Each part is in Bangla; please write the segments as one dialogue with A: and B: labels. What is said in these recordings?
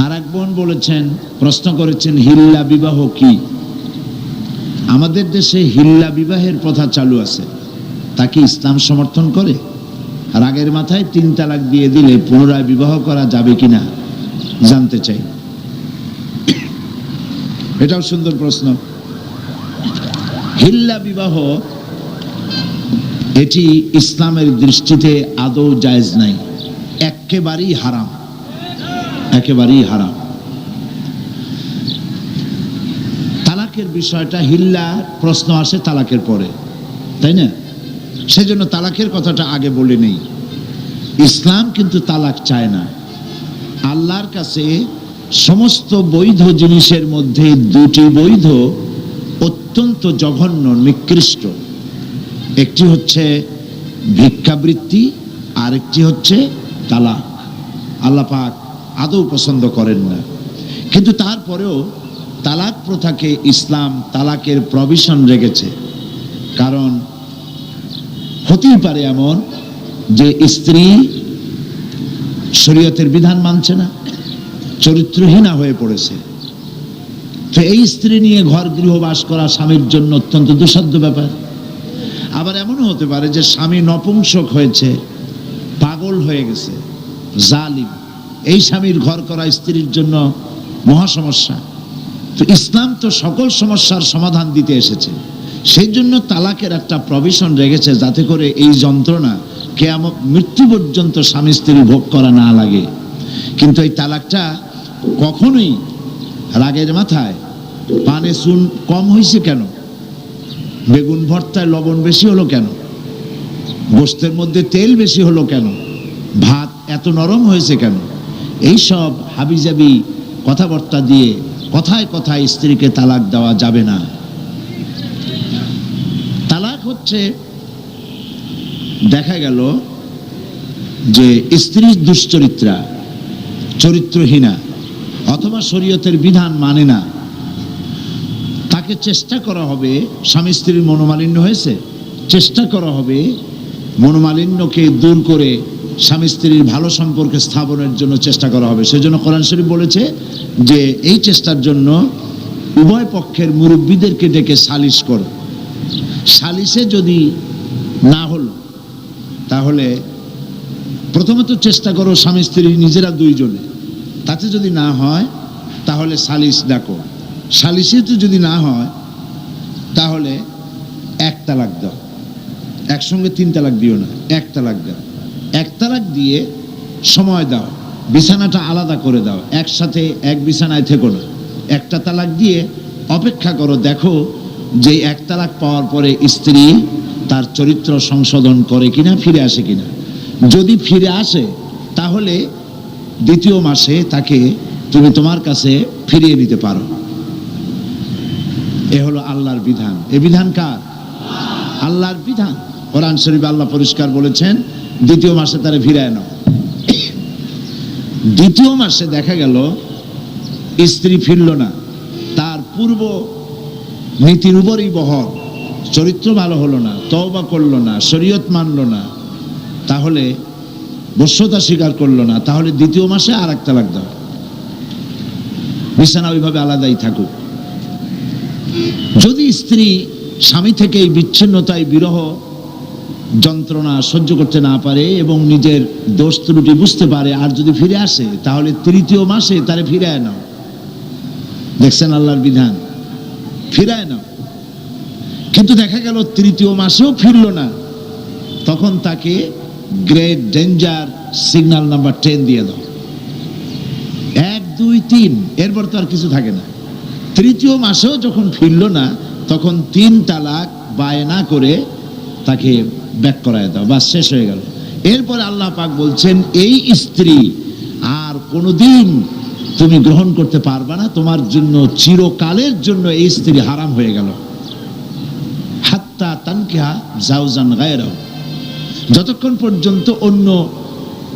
A: আর এক বোন বলেছেন, প্রশ্ন করেছেন, হিল্লা বিবাহ কি? আমাদের দেশে হিল্লা বিবাহের প্রথা চালু আছে, তা কি ইসলাম সমর্থন করে? রাগের মাথায় 3 তালাক দিয়ে দিলে পুনরায় বিবাহ করা যাবে কিনা জানতে চাই। এটাও সুন্দর প্রশ্ন। হিল্লা বিবাহ এটি ইসলামের দৃষ্টিতে আদৌ জায়েজ নাই, একেবারেই হারাম, একেবারেই হারাম। তালাকের বিষয়টা, হিল্লা প্রশ্ন আসে তালাকের পরে, তাই না? সেজন্য তালাকের কথাটা আগে বলে নেই। ইসলাম কিন্তু তালাক চায় না। আল্লাহর কাছে সমস্ত বৈধ জিনিসের মধ্যে 2টি বৈধ অত্যন্ত জঘন্য, নিকৃষ্ট। একটি হচ্ছে ভিক্ষাবৃত্তি, আর একটি হচ্ছে তালাক। আল্লাহ পাক আদৌ পছন্দ করেন না। কিন্তু তারপরেও তালাক প্রথাকে ইসলাম তালাকের প্রভিশন রেখেছে। কারণ হতেই পারে এমন যে স্ত্রী শরীয়তের বিধান মানছে না, চরিত্রহীনা হয়ে পড়েছে। তো এই স্ত্রী নিয়ে ঘর গৃহবাস করা স্বামীর জন্য অত্যন্ত দুঃসাধ্য ব্যাপার। আবার এমনও হতে পারে যে স্বামী নপুংসক হয়েছে, পাগল হয়ে গেছে, জালিম। এই স্বামীর ঘর করা স্ত্রীর জন্য মহা সমস্যা। তো ইসলাম তো সকল সমস্যার সমাধান দিতে এসেছে। সেই জন্য তালাকের একটা প্রভিশন রেখেছে, যাতে করে এই যন্ত্রণা কিয়ামত মৃত্যু পর্যন্ত স্বামী স্ত্রী ভোগ করা না লাগে। কিন্তু এই তালাকটা কখনোই রাগের মাথায়, পানে চুন কম হয়েছে কেন, বেগুন ভর্তায় লবণ বেশি হলো কেন, গোশতের মধ্যে তেল বেশি হলো কেন, ভাত এত নরম হয়েছে কেন, এইসব হাবিজাবি কথাবার্তা দিয়ে কথায় কথায় স্ত্রীকে তালাক দেওয়া যাবে না। তালাক হচ্ছে, দেখা গেল যে স্ত্রী দুশ্চরিত্রা, চরিত্রহীনা, অথবা শরীয়তের বিধান মানে না, তাকে চেষ্টা করা হবে, স্বামী স্ত্রীর মনোমালিন্য হয়েছে, চেষ্টা করা হবে মনোমালিন্যকে দূর করে স্বামী স্ত্রীর ভালো সম্পর্কে স্থাপনের জন্য চেষ্টা করা হবে। সেজন্য কোরআন শরীফ বলেছে যে এই চেষ্টার জন্য উভয় পক্ষের মুরব্বীদেরকে ডেকে সালিশ করো। সালিশে যদি না হলো, তাহলে প্রথমত চেষ্টা করো স্বামী স্ত্রী নিজেরা 2 জনে, তাতে যদি না হয় তাহলে সালিশ ডাকো। সালিশে তো যদি না হয় তাহলে 1 তালাক দাও। একসঙ্গে 3 তালাক দিও না, 1 তালাক দাও। 1 তালাক দিয়ে সময় দাও, বিছানাটা আলাদা করে দাও, একসাথে এক বিছানায় থেকো না। 1টা তালাক দিয়ে অপেক্ষা করো, দেখো যে 1 তালাক পাওয়ার পরে স্ত্রী তার চরিত্র সংশোধন করে কিনা, ফিরে আসে কিনা। যদি ফিরে আসে তাহলে 2য় মাসে তাকে তুমি তোমার কাছে ফিরিয়ে নিতে পারো। এ হলো আল্লাহর বিধান। এ বিধান কার? আল্লাহর বিধান। কোরআন শরীফে আল্লাহ পরিষ্কার বলেছেন 2য় মাসে তারে ফিরায় নাও। 2য় মাসে দেখা গেল স্ত্রী ফিরল না, তার পূর্ব নীতির উপরই বহর, চরিত্র ভালো হলো না, তওবা করলো না, শরীয়ত মানলো না, তাহলে বশ্যতা স্বীকার করলো না, তাহলে 2য় মাসে আর 1 তালাক দাও। বিছানা ওইভাবে আলাদাই থাকুক। যদি স্ত্রী স্বামী থেকে এই বিচ্ছিন্নতায়, বিরহ যন্ত্রণা সহ্য করতে না পারে এবং নিজের দোষ ত্রুটি বুঝতে পারে, আর যদি ফিরে আসে, তাহলে 3য় মাসে তারে ফিরায় নাও। দেখছেন আল্লাহর বিধান, ফিরায় নাও। কিন্তু দেখা গেল 3য় মাসেও ফিরল না, তখন তাকে গ্রেট ডেঞ্জার সিগন্যাল নাম্বার 10 দিয়ে দাও। 1, 2, 3, এরপর তো আর কিছু থাকে না। 3য় মাসেও যখন ফিরল না, তখন 3 তালাক বায়না করে তাকে ব্যাক করায় দাও, বাস শেষ হয়ে গেল। এরপরে আল্লাহ পাক বলছেন এই স্ত্রী আর কোনোদিন তুমি গ্রহণ করতে পারবা না, তোমার জন্য চিরকালের জন্য এই স্ত্রী হারাম হয়ে গেল। হাত্তা তানকিহা জাওজান গায়রাহু, যতক্ষণ পর্যন্ত অন্য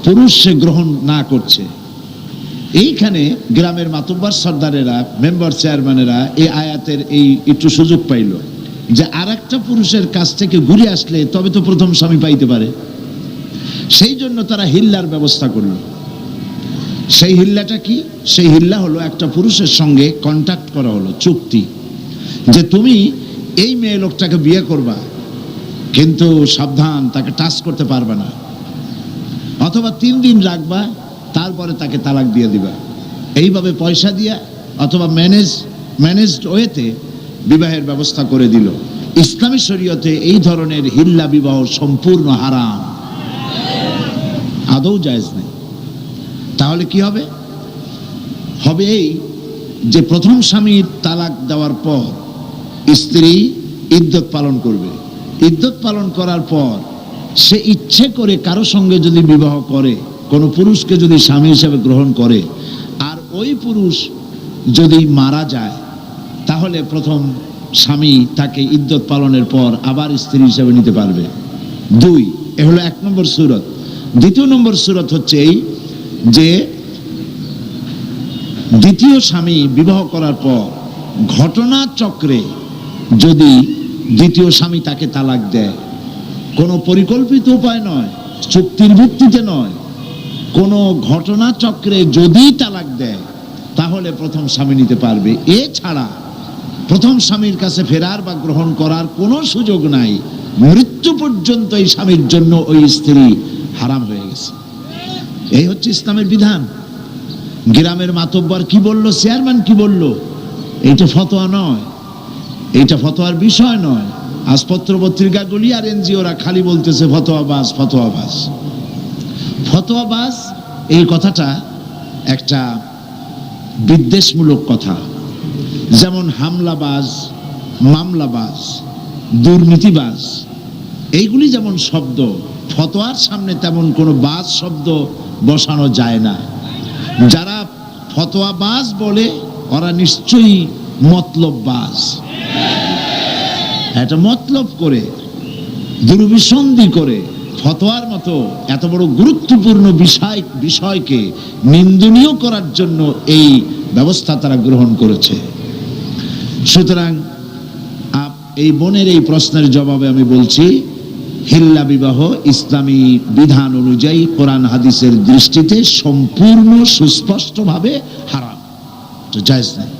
A: পুরুষ সে গ্রহণ না করছে। এইখানে গ্রামের মাতব্বর সর্দারেরা, মেম্বার চেয়ারম্যানেরা এই আয়াতের এই একটু সুযোগ পাইল যে আর একটা পুরুষের কাছ থেকে ঘুরে আসলে তবে তো প্রথম স্বামী পাইতে পারে। সেই জন্য তারা হিল্লার ব্যবস্থা করল। সেই হিল্লাটা কি? সেই হিল্লা হলো একটা পুরুষের সঙ্গে কন্ট্যাক্ট করা, হলো চুক্তি, যে তুমি এই মেয়ে লোকটাকে বিয়ে করবা, কিন্তু সাবধান, তাকে টাচ করতে পারবে না, অথবা 3 দিন রাখবা, তারপরে তাকে তালাক দিয়ে দিবা। এইভাবে পয়সা দিয়া অথবা ম্যানেজড ওয়েতে বিবাহের ব্যবস্থা করে দিল। ইসলামী শরীয়তে এই ধরনের হিল্লা বিবাহ সম্পূর্ণ হারাম, আদৌ জায়েজ নেই। তাহলে কি হবে? হবে এই যে প্রথম স্বামীর তালাক দেওয়ার পর স্ত্রী ইদ্যত পালন করবে। ইদ্যত পালন করার পর সে ইচ্ছে করে কারো সঙ্গে যদি বিবাহ করে, কোনো পুরুষকে যদি স্বামী হিসেবে গ্রহণ করে, আর ওই পুরুষ যদি মারা যায়, তাহলে প্রথম স্বামী তাকে ইদ্যত পালনের পর আবার স্ত্রী হিসেবে নিতে পারবে। 2, এ হলো 1 নম্বর সূরত। 2 নম্বর সূরত হচ্ছে এই যে দ্বিতীয় স্বামী বিবাহ করার পর ঘটনা চক্রে যদি দ্বিতীয় স্বামী তাকে তালাক দেয়, কোনো পরিকল্পিত উপায় নয়, চুক্তির ভিত্তিতে নয়, কোনো ঘটনা চক্রে যদি তালাক দেয়, তাহলে প্রথম স্বামী নিতে পারবে। এছাড়া প্রথম স্বামীর কাছে ফেরার বা গ্রহণ করার কোনো সুযোগ নাই। মৃত্যু পর্যন্ত এই স্বামীর জন্য ওই স্ত্রী হারাম হয়ে গেছে। এই হচ্ছে ইসলামের বিধান। গ্রামের মাতব্বর কি বলল, চেয়ারম্যান কি বলল, এইটা ফতোয়া নয়, এইটা ফতোয়ার বিষয় নয়। আজ পত্র পত্রিকাগুলি আর এনজিওরা খালি বলতেছে ফতোয়াবাজ ফতোয়াবাজ ফতোয়াবাজ। এই কথাটা একটা বিদ্বেষমূলক কথা। যেমন হামলাবাজ, মামলাবাজ, দুর্নীতিবাজ, এইগুলি যেমন শব্দ, ফতোয়ার সামনে তেমন কোনো বাজ শব্দ বসানো যায় না। যারা ফতোয়াবাজ বলে ওরা নিশ্চয়ই মতলববাজ। এটা মতলব করে, দুর্বিসন্ধি করে ফতোয়ার মতো এত বড় গুরুত্বপূর্ণ বিষয়কে নিন্দনীয় করার জন্য এই ব্যবস্থা তারা গ্রহণ করেছে। সুতরাং এই বোনের এই প্রশ্নের জবাবে আমি বলছি, হিল্লা বিবাহ ইসলামী বিধান অনুযায়ী কোরআন হাদিসের দৃষ্টিতে সম্পূর্ণ সুস্পষ্টভাবে হারাম, জায়েজ নেই।